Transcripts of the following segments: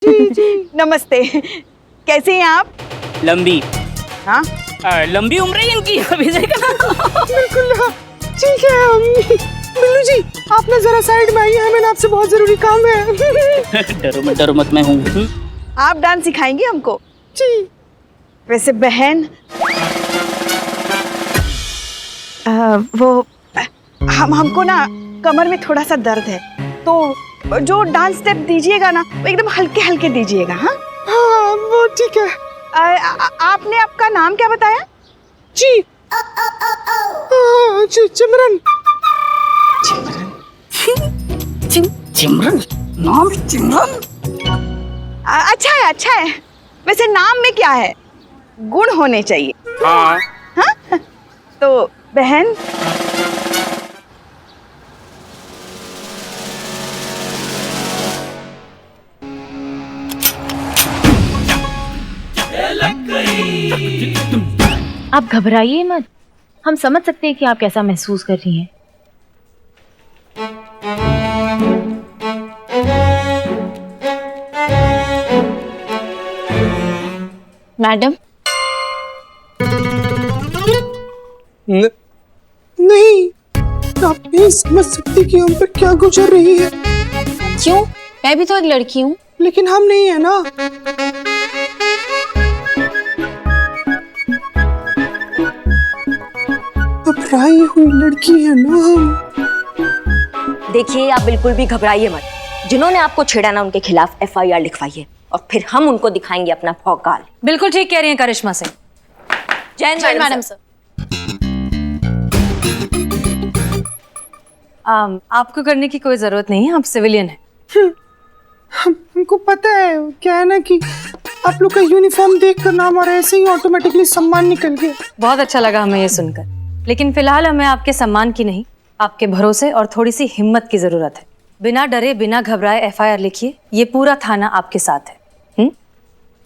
जी जी नमस्ते। कैसे हैं आप? लंबी हाँ लंबी उम्र है इनकी। अभी देखा बिल्कुल हाँ। ठीक है बिल्लू जी आप ना जरा साइड में आइए, हमें आपसे बहुत जरूरी काम है। डरो मत मैं हूँ। आप डांस सिखाएंगे हमको? जी। वैसे बहन वो हमको ना कमर में थोड़ा सा दर्द है, तो जो डांस स्टेप दीजिएगा ना वो एकदम हल्के हल्के दीजिएगा। हाँ हाँ वो ठीक है। आपने आपका नाम क्या बताया? जी चिमरन। चिमरन नाम चिमरन। अच्छा है। वैसे नाम में क्या है, गुण होने चाहिए। हाँ हाँ तो बहन आप घबराइए मत, हम समझ सकते हैं कि आप कैसा महसूस कर रही हैं। मैडम नहीं, आप नहीं समझ सकती कि हम पर क्या गुजर रही है। क्यों? मैं भी तो एक लड़की हूँ। लेकिन हम नहीं है ना। घबराई हुई लड़की है ना हम। देखिए आप बिल्कुल भी घबराइए मत, जिन्होंने आपको छेड़ा ना उनके खिलाफ FIR लिखवाइए और फिर हम उनको दिखाएंगे अपना भौकाल। बिल्कुल ठीक कह रही हैं करिश्मा सिंह। जय मैडम सर। आपको करने की कोई जरूरत नहीं है, आप सिविलियन हैं। हमको पता है, क्या है ना कि आप लोग का यूनिफॉर्म देखकर ना हमारा ऐसे ही ऑटोमेटिकली सम्मान निकल गया। बहुत अच्छा लगा हमें ये सुनकर, लेकिन फिलहाल हमें आपके सम्मान की नहीं, आपके भरोसे और थोड़ी सी हिम्मत की जरूरत है। बिना डरे बिना घबराए FIR लिखिए, ये पूरा थाना आपके साथ है।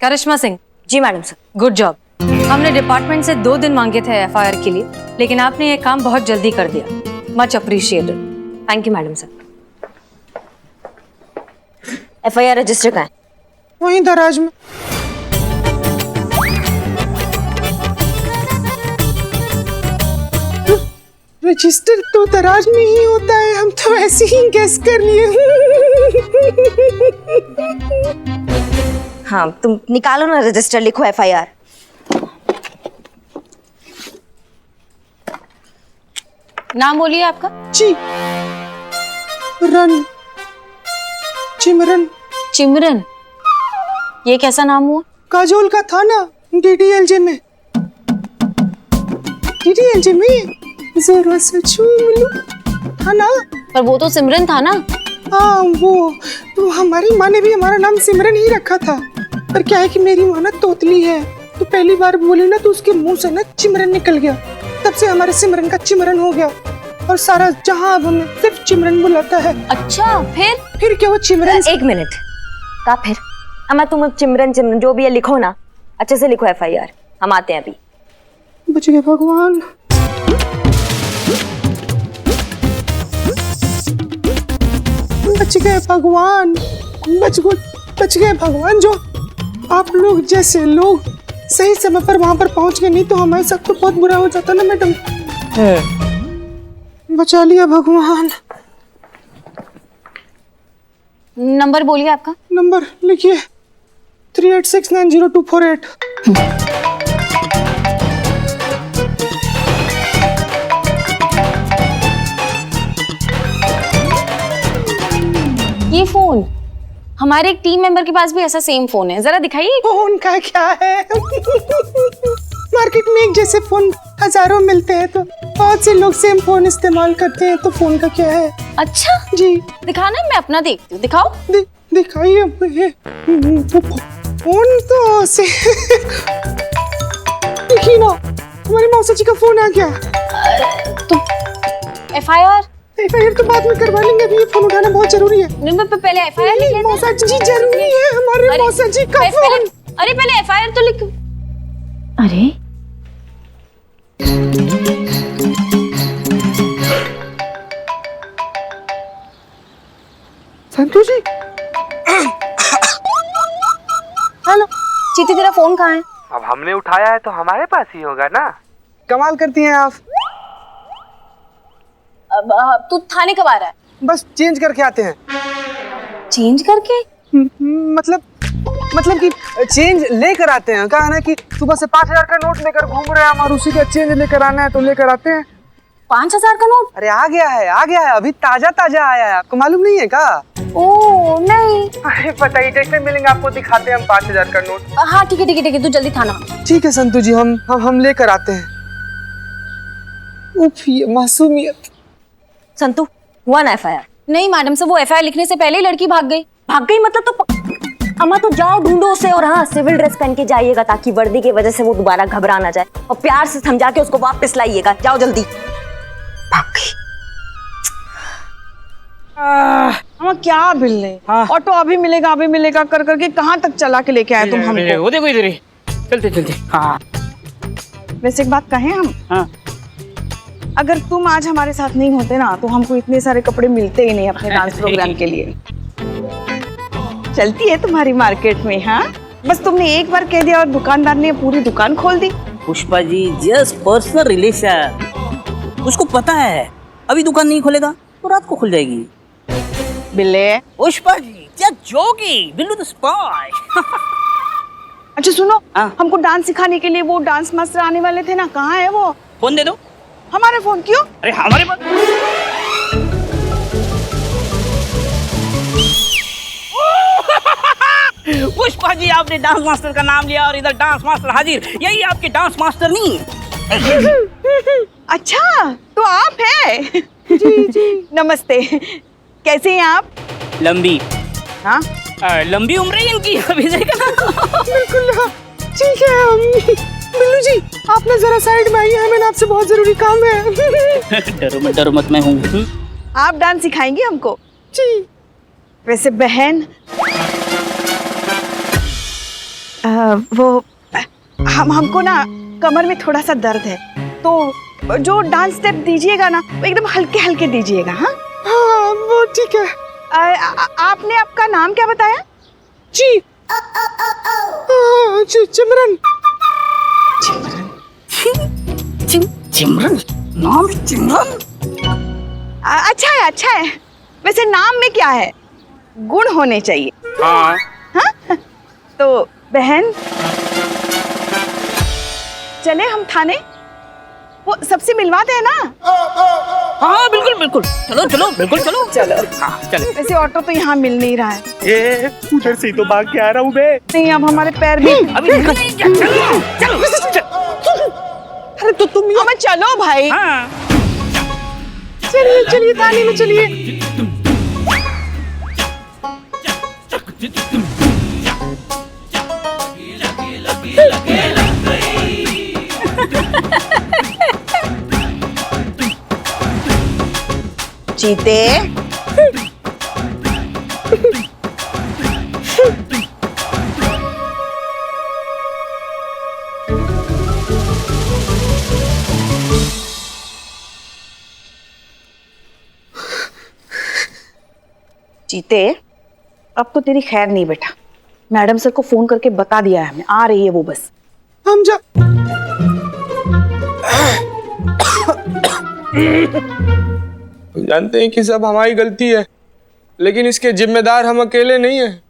करिश्मा सिंह। जी मैडम सर। Good job. हमने डिपार्टमेंट से 2 दिन मांगे थे FIR के लिए, लेकिन आपने ये काम बहुत जल्दी कर दिया। Much appreciated. Thank you madam sir. FIR register कहाँ है? वहीं दराज में। रजिस्टर तो दराज में ही होता है, हम तो ऐसे ही गेस कर लिए। हाँ तुम निकालो ना रजिस्टर, लिखो FIR। नाम बोलिए आपका। जी रन चिमरन। चिमरन, ये कैसा नाम हुआ? काजोल का था ना DDLJ में। DDLJ में जरा सा चूम लूं, था ना? पर वो तो सिमरन था ना। हाँ वो तो हमारी माँ ने भी हमारा नाम सिमरन ही रखा था, पर क्या है कि मेरी माँ ना तोतली है, तो पहली बार बोली ना तो उसके मुंह से ना चिमरन निकल गया, तब से हमारे सिमरन का चिमरन हो गया और सारा जहां अब हमें सिर्फ चिमरन बुलाता है। अच्छा फिर क्या वो चिमरन? एक मिनट का फिर अम्मा, तुम चिमरन चिमरन जो भी है लिखो ना, अच्छे से लिखो FIR, हम आते हैं अभी। बच गए भगवान। बच गए भगवान, बच गए भगवान। जो आप लोग जैसे लोग सही समय पर वहां पर पहुंच गए, नहीं तो हमारे साथ तो बहुत बुरा हो जाता ना मैडम। बचा लिया भगवान। नंबर बोलिए आपका। नंबर लिखिए 38690248। ये फोन हमारे एक टीम मेंबर के पास भी ऐसा सेम फोन है, जरा दिखाइए। फोन का क्या है? मार्केट में एक जैसे फोन हजारों मिलते हैं, तो बहुत से लोग सेम फोन इस्तेमाल करते हैं, तो फोन का क्या है? अच्छा जी दिखाना, मैं अपना देखती हूँ। दिखाओ। दिखाइए। फोन तो से देखिए ना, हमारी मौसा जी का फोन आ गया। तो FIR तो बाद में करवा लेंगे, अभी ये फोन उठाना बहुत जरूरी है। पहले FIR लिख लेते हैं। मौसा जी जरूरी है, हमारे मौसा जी का फोन। अरे पहले FIR तो लिख। अरे संतोष जी चीते तेरा फोन कहाँ है? अब हमने उठाया है तो हमारे पास ही होगा ना। कमाल करती हैं आप। अब तू थाने कब आ रहा है? बस चेंज करके आते हैं। चेंज करके? मतलब कि चेंज लेकर आते हैं। कहा है ना कि सुबह से 5,000 का नोट लेकर घूम रहे हैं हम और उसी का चेंज लेकर आना है तो लेकर आते हैं। 5,000 का नोट? अरे आ गया है अभी ताजा आया है। आपको मालूम नहीं है क्या? ओ नहीं। अरे बताइए जैसे मिलेंगे आपको दिखाते हैं हम 5,000 का नोट। हाँ ठीक है तू जल्दी थाना। ठीक है संतू जी, हम लेकर आते हैं। उफ, ये मासूमियत। संतू हुआ ना FIR? नहीं मैडम से वो FIR लिखने से पहले ही लड़की भाग गई मतलब तो अम्मा तो जाओ ढूंढो उसे और हाँ सिविल ड्रेस पहन के जाइएगा ताकि वर्दी की वजह से वो दोबारा घबरा ना जाए और प्यार से समझा के उसको वापस लाइएगा। जाओ जल्दी। भाग गई। हम क्या बिल्ले? ऑटो अभी मिलेगा कर करके कहाँ तक चला के लेके आए तुम हमको? वो देखो इधर ही। चलते। हाँ वैसे एक बात कहें हम, हाँ अगर तुम आज हमारे साथ नहीं होते ना तो हमको इतने सारे कपड़े मिलते ही नहीं अपने डांस प्रोग्राम के लिए। चलती है तुम्हारी मार्केट में। हाँ बस तुमने एक बार कह दिया और दुकानदार ने पूरी दुकान खोल दी। Pushpa ji just personal relation, उसको पता है अभी दुकान नहीं खोलेगा तो रात को खुल जाएगी। बिल्ले Pushpa ji just joking, Billu the spy. अच्छा सुनो, हाँ? हमको डांस सिखाने के लिए वो डांस मास्टर आने वाले थे ना, कहाँ है वो? फोन दे दो। हमारे फोन क्यों? अरे हमारे पास पुष्पा जी आपने डांस मास्टर का नाम लिया और इधर डांस मास्टर हाजिर। यही आपके डांस मास्टर नहीं है? अच्छा तो आप है? जी नमस्ते, कैसे हैं आप? लंबी। हाँ लंबी उम्र है इनकी, अभी देखा ना। बिल्कुल हाँ। ठीक है बिल्लू जी आप ना जरा साइड में आइए, हमें ना आपसे बहुत जरूरी काम है। डरो मत मैं हूँ। आप डांस सिखाएंगे हमको? जी। वैसे बहन वो हमको ना कमर में थोड़ा सा दर्द है तो जो डांस स्टेप दीजिएगा ना वो एकदम हल्के हल्के दीजिएगा। हाँ वो ठीक है। आपने आपका नाम क्या बताया? जी चिमरन। चिमरन? नाम चिमरन? अच्छा है। वैसे नाम में क्या है, गुण होने चाहिए। हाँ हाँ तो बहन चले हम थाने, वो सबसे मिलवाते हैं ना? हाँ बिल्कुल चलो बिल्कुल चलो। हाँ चलो। वैसे ऑटो तो यहाँ मिल नहीं रहा है। ये उधर से तो भाग के आ रहा हूँ मैं। नहीं अब हमारे पैर भी अभी चलो। अरे तो तुम हमें चलो भाई। हाँ चलिए थाने में चलिए। चीते चीते अब तो तेरी खैर नहीं बेटा, मैडम सर को फोन करके बता दिया है हमने, आ रही है वो बस। हम जा जानते हैं कि सब हमारी गलती है लेकिन इसके जिम्मेदार हम अकेले नहीं हैं।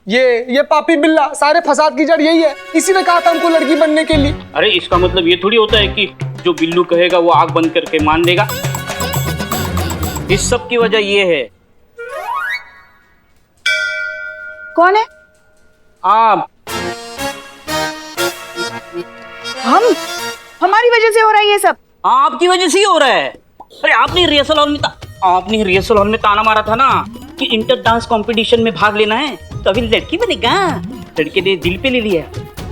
ये पापी बिल्ला सारे फसाद की जड़ यही है। इसी ने कहा था हमको लड़की बनने के लिए। अरे इसका मतलब ये थोड़ी होता है कि जो बिल्लू कहेगा वो आंख बंद करके मान लेगा। इस सब की वजह ये है। कौन है? आप। हमारी वजह से हो रहा है ये सब? आपकी वजह से ही हो रहा है। अरे आपने रिहर्सल हॉल में ताना मारा था ना कि इंटर डांस कंपटीशन में भाग लेना है तो अभी लड़की बनेगा। लड़के ने दिल पे ले लिया,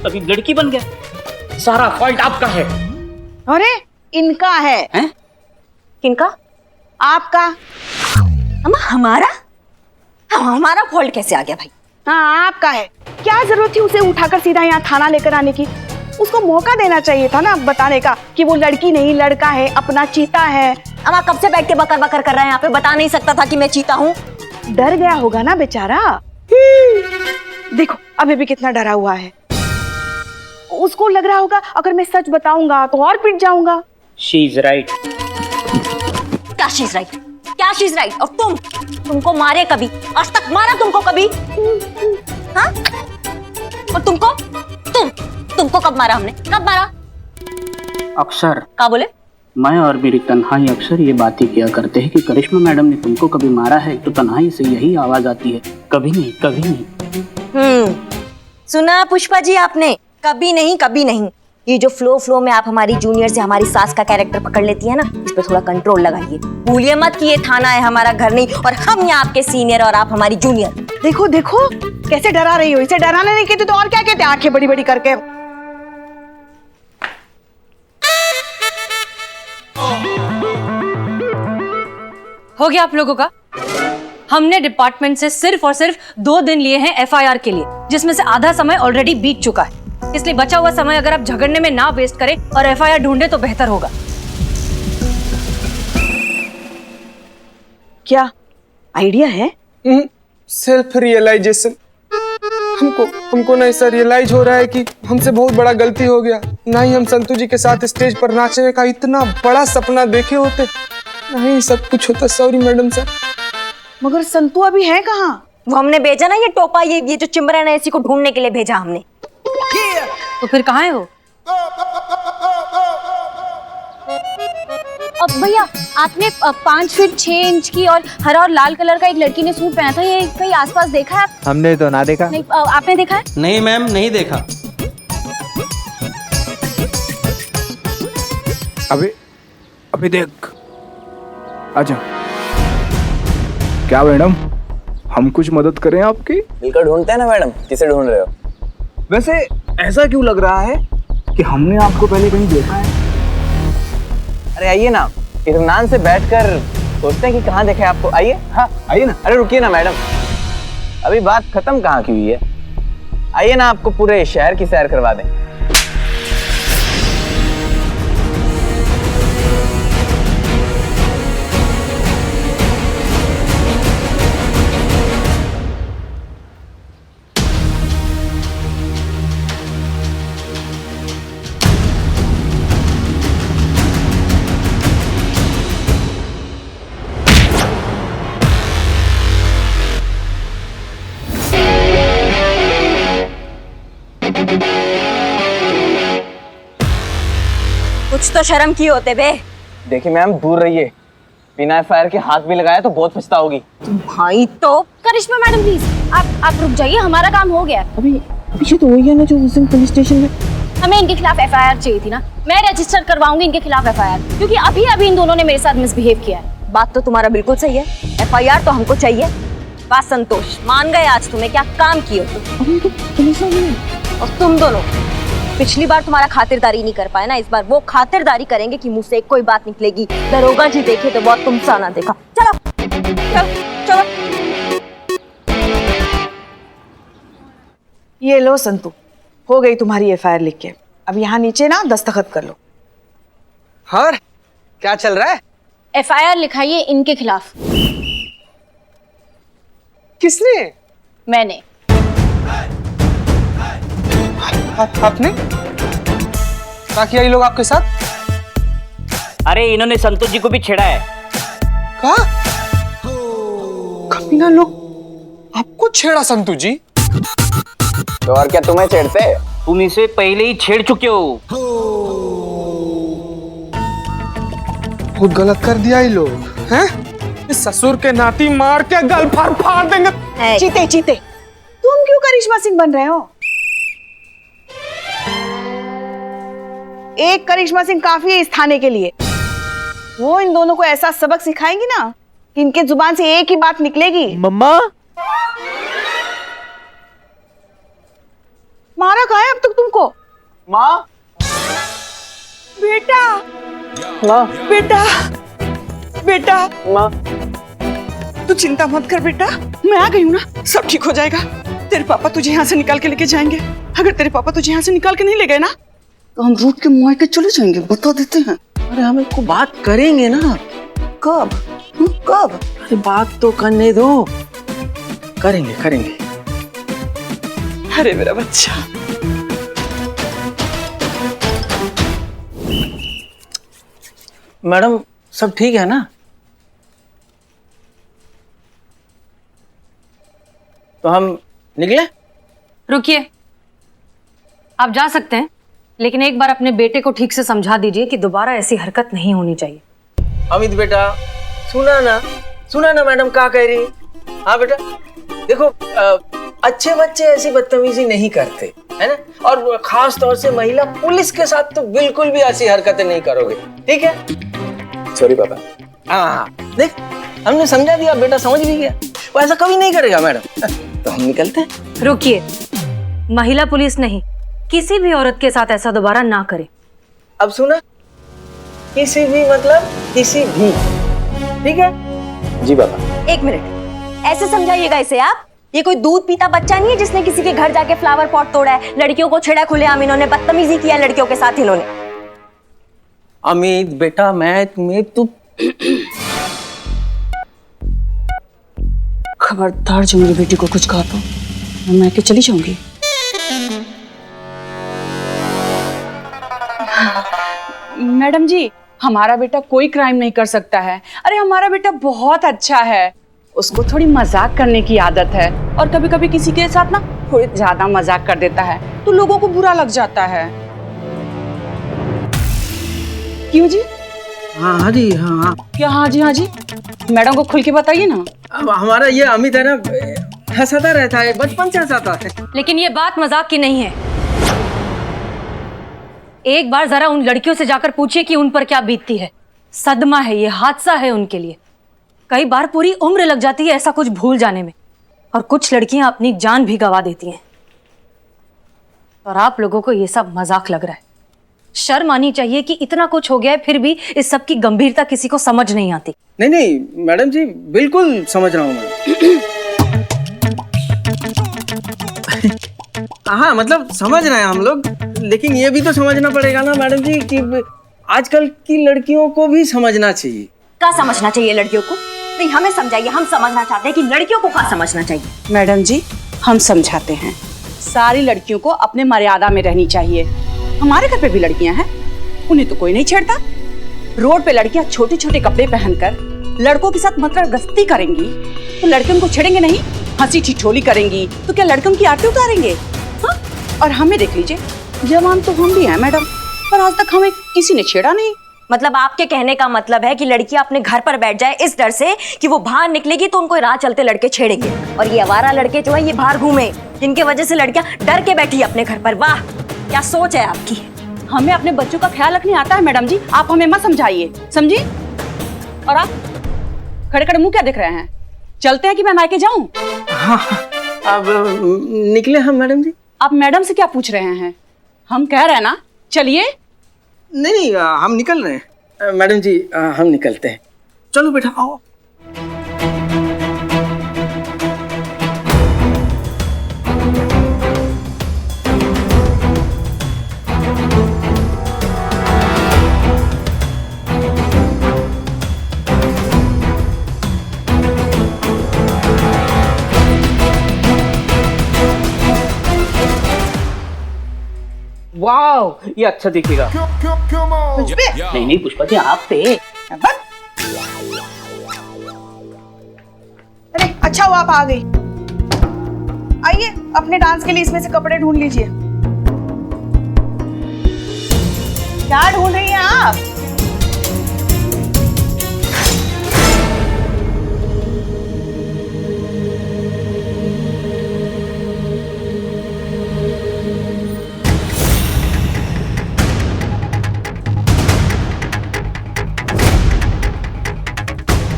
अभी लड़की बन गया। सारा फॉल्ट आपका है। अरे इनका है। हैं? किनका? आपका। हमारा फॉल्ट कैसे आ गया भाई? हाँ आपका है। क्या जरूरत थी उसे उठाकर सीधा यहाँ थाना लेकर आने की? उसको मौका देना चाहिए था ना बताने का कि वो लड़की नहीं लड़का है, अपना चीता है। अम्मा कब से बैठ के बकर बकर कर रहे हैं यहाँ पे? बता नहीं सकता था कि मैं चीता हूँ? डर गया होगा ना बेचारा। देखो अभी भी कितना डरा हुआ है। उसको लग रहा होगा अगर मैं सच बताऊंगा तो और पिट जाऊंगा। She is right. क्या शीज राइट? क्या शीज राइट? और तुमको मारे कभी? आज तक मारा तुमको कभी? हाँ? और तुमको कब मारा हमने? कब मारा? अक्सर क्या बोले? मैं और मेरी तन्हाई अक्सर ये बातें किया करते हैं कि करिश्मा मैडम ने तुमको कभी मारा है, तो तन्हाई से यही आवाज आती है, कभी नहीं, कभी नहीं। सुना पुष्पा जी आपने? कभी नहीं, कभी नहीं। ये जो फ्लो में आप हमारी जूनियर से हमारी सास का कैरेक्टर पकड़ लेती है ना, इस पे थोड़ा कंट्रोल लगाइए। भूलिए मत कि ये थाना है, हमारा घर नहीं, और हम यहाँ आपके सीनियर और आप हमारी जूनियर। देखो देखो कैसे डरा रही हो। इसे डराने नहीं कहते तो और क्या कहते? आंखें बड़ी बड़ी करके। हो गया आप लोगों का? हमने डिपार्टमेंट से सिर्फ और सिर्फ 2 दिन लिए हैं एफआईआर के लिए, जिसमें से आधा समय ऑलरेडी बीत चुका है। इसलिए बचा हुआ समय अगर आप झगड़ने में ना वेस्ट करें और एफआईआर ढूंढे तो बेहतर होगा। क्या आइडिया है? Self realisation. हमको ना ऐसा रियलाइज हो रहा है कि हमसे बहुत बड़ा गलती हो गया। ना ही हम संतू जी के साथ स्टेज पर नाचने का इतना बड़ा सपना देखे होते, ना ही सब कुछ होता। Sorry madam sir. मगर संतू अभी है कहाँ? वो हमने भेजा ना, ये टोपा, ये जो चिमरन है, इसी को ढूंढने के लिए भेजा हमने। तो फिर कहाँ है वो? अब भैया आपने 5 फीट 6 इंच की और हरा और लाल कलर का एक लड़की ने सूट पहना था, ये कहीं आसपास देखा है? हमने तो ना देखा। नहीं, आपने देखा है? नहीं मैम, नहीं देखा। अभी देख, आजा। क्या मैडम, हम कुछ मदद करें आपकी? मिलकर ढूंढते हैं ना मैडम। किसे ढूंढ रहे हो? वैसे ऐसा क्यों लग रहा है कि हमने आपको पहले कहीं देखा है? अरे आइए ना, इत्मीनान से बैठकर सोचते हैं कि कहाँ देखे आपको। आइए। हाँ आइए ना। अरे रुकिए ना मैडम, अभी बात खत्म कहाँ की हुई है। आइए ना, आपको पूरे शहर की सैर करवा दें। कुछ तो शर्म की होते बे। देखिए मैम, दूर रहिए। बिना एफआईआर के हाथ भी लगाया तो बहुत पछताओगी। भाई तो करिश्मा मैडम प्लीज आप रुक जाइए, हमारा काम हो गया। अभी पीछे तो वही है ना जो उस दिन पुलिस स्टेशन में। हमें इनके खिलाफ एफआईआर चाहिए थी ना, मैं रजिस्टर करवाऊंगी इनके खिलाफ एफआईआर, क्योंकि अभी इन दोनों ने मेरे साथ मिसबिहेव किया है। बात तो तुम्हारा बिल्कुल सही है, एफआईआर तो हमको चाहिए। बात संतोष, मान गए आज तुम्हें क्या काम किए तुम। और तुम दोनों पिछली बार तुम्हारा खातिरदारी नहीं कर पाए ना, इस बार वो खातिरदारी करेंगे कि मुंह से कोई बात निकलेगी। दरोगा जी देखे तो बहुत तुमसा ना देखा। चलो चलो चलो। ये लो संतू, हो गई तुम्हारी एफआईआर लिख के। अब यहाँ नीचे ना दस्तखत कर लो। हाँ, क्या चल रहा है? एफआईआर लिखाइए इनके खिलाफ। किसने? मैंने। आपने? ताकि ये लोग आपके साथ? अरे इन्होंने संतोष जी को भी छेड़ा है। कहा? कमीना लोग आपको छेड़ा संतू जी? तो और क्या तुम्हें छेड़ते? तुम इसे पहले ही छेड़ चुके हो। बहुत गलत कर दिया ये लोग हैं? इस ससुर के नाती मार के गल फाड़ देंगे। चीते चीते, तुम क्यों करिश्मा सिंह बन रहे हो? एक करिश्मा सिंह काफी है इस थाने के लिए। वो इन दोनों को ऐसा सबक सिखाएंगी ना कि इनके जुबान से एक ही बात निकलेगी। मम्मा, मारा कहाँ है अब तक तुमको? माँ, बेटा, माँ, बेटा, बेटा, माँ। तू चिंता मत कर बेटा, मैं आ गई हूँ ना, सब ठीक हो जाएगा। तेरे पापा तुझे यहाँ से निकाल के लेके जाएंगे। अगर तेरे पापा तुझे यहाँ से निकाल के नहीं ले गए ना, तो हम रूट के मुँह के चले जाएंगे, बता देते हैं। अरे हम इसको बात करेंगे ना। कब? कब? अरे बात तो करने दो, करेंगे करेंगे। अरे मेरा बच्चा। मैडम सब ठीक है ना? तो हम निकले? रुकिए, आप जा सकते हैं, लेकिन एक बार अपने बेटे को ठीक से समझा दीजिए कि दोबारा ऐसी हरकत नहीं होनी चाहिए। अमित बेटा, सुना ना मैडम क्या कह रही। हाँ बेटा, देखो अच्छे बच्चे ऐसी बदतमीजी नहीं करते, है ना? और खास तौर से महिला पुलिस के साथ तो बिल्कुल भी ऐसी हरकतें नहीं करोगे, ठीक है? सॉरी पापा। हाँ देख, हमने समझा दिया, बेटा समझ भी गया, वो ऐसा कभी नहीं करेगा मैडम। तो हम निकलते हैं। रुकिए, महिला पुलिस नहीं, किसी भी औरत के साथ ऐसा दोबारा ना करें। अब सुना, किसी भी मतलब किसी भी, ठीक है? जी पापा। एक मिनट, ऐसे समझाइएगा इसे आप। ये कोई दूध पीता बच्चा नहीं है जिसने किसी के घर जाके फ्लावर पॉट तोड़ा है, लड़कियों को छेड़ा खुलेआम इन्होंने बदतमीजी किया लड़कियों के साथ इन्होंने। अमित बेटा, मैं तुम्हें तो खबरदार जो मेरी बेटी को कुछ कहा तो मैं के चली जाऊंगी। मैडम जी, हमारा बेटा कोई क्राइम नहीं कर सकता है। अरे हमारा बेटा बहुत अच्छा है, उसको थोड़ी मजाक करने की आदत है और कभी कभी किसी के साथ ना थोड़ी ज्यादा मजाक कर देता है तो लोगों को बुरा लग जाता है। क्यों जी? हाँ जी, हाँ। क्या हाँ जी? हाँ जी, मैडम को खुल के बताइए ना। अब हमारा ये अमित है ना, हंसाता रहता है, बचपन से हंसाता है। लेकिन ये बात मजाक की नहीं है। एक बार जरा उन लड़कियों से जाकर पूछिए कि उन पर क्या बीतती है। सदमा है, ये हादसा है उनके लिए। कई बार पूरी उम्र लग जाती है ऐसा कुछ भूल जाने में, और कुछ लड़कियां अपनी जान भी गंवा देती हैं। और आप लोगों को ये सब मजाक लग रहा है। शर्म आनी चाहिए कि इतना कुछ हो गया है, फिर भी इस सब की गंभीरता किसी को समझ नहीं आती। नहीं मैडम जी, बिल्कुल समझ रहा हूँ मैं। हाँ मतलब समझ रहे हैं हम लोग, लेकिन ये भी तो समझना पड़ेगा ना मैडम जी कि आजकल की लड़कियों को भी समझना चाहिए। क्या समझना चाहिए लड़कियों को? नहीं, हमें समझाइए, हम समझना चाहते हैं कि लड़कियों को क्या समझना चाहिए। मैडम जी, हम समझाते हैं। सारी लड़कियों को अपने मर्यादा में रहनी चाहिए। हमारे घर पे भी लड़कियां हैं, उन्हें तो कोई नहीं छेड़ता। रोड पे लड़कियां छोटे छोटे कपड़े पहनकर लड़कों के साथ मतलब गस्ती करेंगी तो लड़के उनको छेड़ेंगे नहीं, हंसी ठिठोली करेंगी तो क्या लड़के उनकी आरती उतारेंगे? हाँ? और हमें देख लीजिए, जवान तो हम भी हैं मैडम, पर आज तक हमें किसी ने छेड़ा नहीं। मतलब आपके कहने का मतलब है कि लड़कियां अपने घर पर बैठ जाए इस डर से कि वो बाहर निकलेगी तो उनको राह चलते लड़के छेड़ेंगे, और ये आवारा लड़के जो है ये बाहर घूमे, जिनके वजह से लड़कियां डर के बैठी अपने घर पर। वाह, क्या सोच है आपकी। हमें अपने बच्चों का ख्याल रखने आता है मैडम जी, आप हमें मत समझाइए, समझी? और आप खड़े खड़े मुंह क्या देख रहे हैं? चलते हैं कि मैं मायके जाऊं? हाँ, अब निकले हम मैडम जी। आप मैडम से क्या पूछ रहे हैं? हम कह रहे हैं ना चलिए। नहीं, हम निकल रहे हैं मैडम जी, हम निकलते हैं। चलो बेटा आओ। वाह, ये अच्छा दिखेगा। नहीं पुष्पा जी, आप पे। अरे अच्छा हुआ आप आ गई। आइए, अपने डांस के लिए इसमें से कपड़े ढूंढ लीजिए। क्या ढूंढ रही हैं आप?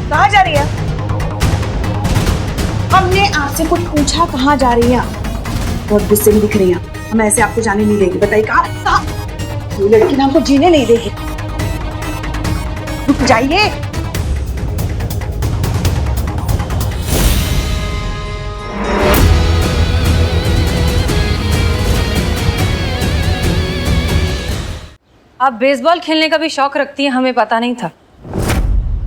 कहाँ जा रही है? हमने आपसे कुछ पूछा, कहाँ जा रही हैं? बहुत गुस्से में दिख रही हैं। हम ऐसे आपको जाने नहीं देंगे। बताइए कहाँ? ये लड़की ना हमको जीने नहीं देगी। रुक जाइए। आप बेसबॉल खेलने का भी शौक रखती हैं, हमें पता नहीं था।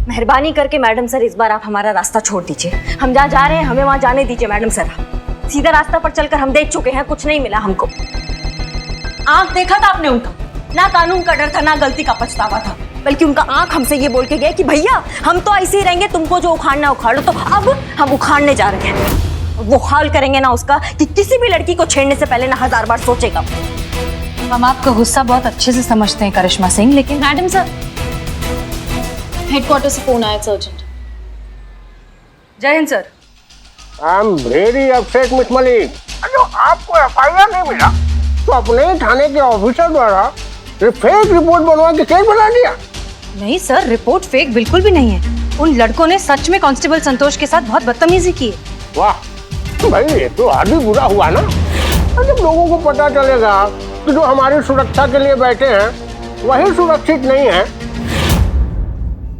मेहरबानी करके मैडम सर इस बार आप हमारा रास्ता छोड़ दीजिए। हम जहाँ जा रहे हैं हमें वहाँ जाने दीजिए मैडम सर। सीधा रास्ता पर चलकर हम देख चुके हैं, कुछ नहीं मिला हमको। आंख देखा था आपने उनका, ना कानून का डर था ना गलती का पछतावा था, बल्कि उनका आंख हमसे ये बोल के गया कि भैया हम तो ऐसे ही रहेंगे, तुमको जो उखाड़ना उखाड़ो। तो अब हम उखाड़ने जा रहे हैं। वो हाल करेंगे ना उसका कि किसी भी लड़की को छेड़ने से पहले ना 1000 बार सोचेगा। हम आपका गुस्सा बहुत अच्छे से समझते हैं करिश्मा सिंह, लेकिन मैडम सर, हेडक्वार्टर से फोन आया, अर्जेंट। जय Hind sir. I am very upset miss Malik. जो आपको एफआईआर नहीं मिला तो अपने ही थाने के ऑफिसर द्वारा फेक रिपोर्ट बनवा के केस बना दिया। नहीं सर, रिपोर्ट फेक बिल्कुल भी नहीं है। उन लड़कों ने सच में कांस्टेबल संतोष के साथ बहुत बदतमीजी की है। वाह भाई, ये तो आदमी बुरा हुआ ना। जब लोगों को पता चलेगा कि जो हमारी सुरक्षा के लिए बैठे हैं वही सुरक्षित नहीं है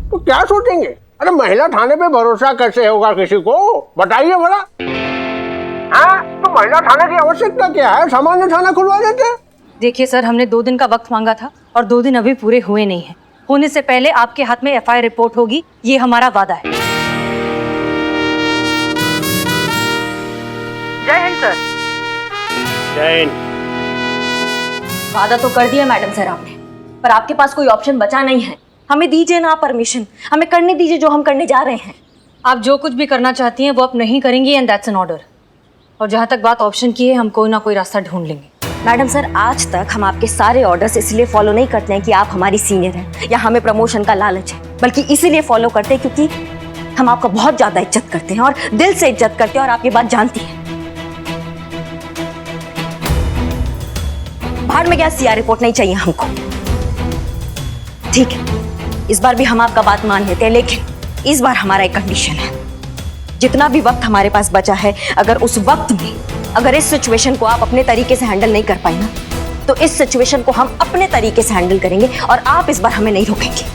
तो क्या सोचेंगे? अरे महिला थाने पे भरोसा कैसे होगा किसी को, बताइए बड़ा। हाँ, तो महिला थाने की आवश्यकता क्या है? सामान्य थाना खुलवा देते। देखिए सर, हमने 2 दिन का वक्त मांगा था और 2 दिन अभी पूरे हुए नहीं हैं। होने से पहले आपके हाथ में एफआईआर रिपोर्ट होगी, ये हमारा वादा है। जय हिंद सर। जय हिंद। वादा तो कर दिया मैडम सर आपने, पर आपके पास कोई ऑप्शन बचा नहीं है। हमें दीजिए ना परमिशन, हमें करने दीजिए जो हम करने जा रहे हैं। आप जो कुछ भी करना चाहती हैं वो आप नहीं करेंगी, एंड दैट्स एन ऑर्डर। और जहाँ तक बात ऑप्शन की है, हम कोई ना कोई रास्ता ढूंढ लेंगे। मैडम सर, आज तक हम आपके सारे ऑर्डर्स इसलिए फॉलो नहीं करते हैं कि आप हमारी सीनियर हैं या हमें प्रमोशन का लालच है, बल्कि इसीलिए फॉलो करते हैं क्योंकि हम आपका बहुत ज्यादा इज्जत करते हैं और दिल से इज्जत करते हैं, और आप ये बात जानती हैं। भाड़ में गया, सीआर रिपोर्ट नहीं चाहिए हमको। ठीक है, इस बार भी हम आपका बात मान लेते हैं, लेकिन इस बार हमारा एक कंडीशन है। जितना भी वक्त हमारे पास बचा है, अगर उस वक्त में अगर इस सिचुएशन को आप अपने तरीके से हैंडल नहीं कर पाए ना, तो इस सिचुएशन को हम अपने तरीके से हैंडल करेंगे और आप इस बार हमें नहीं रोकेंगे।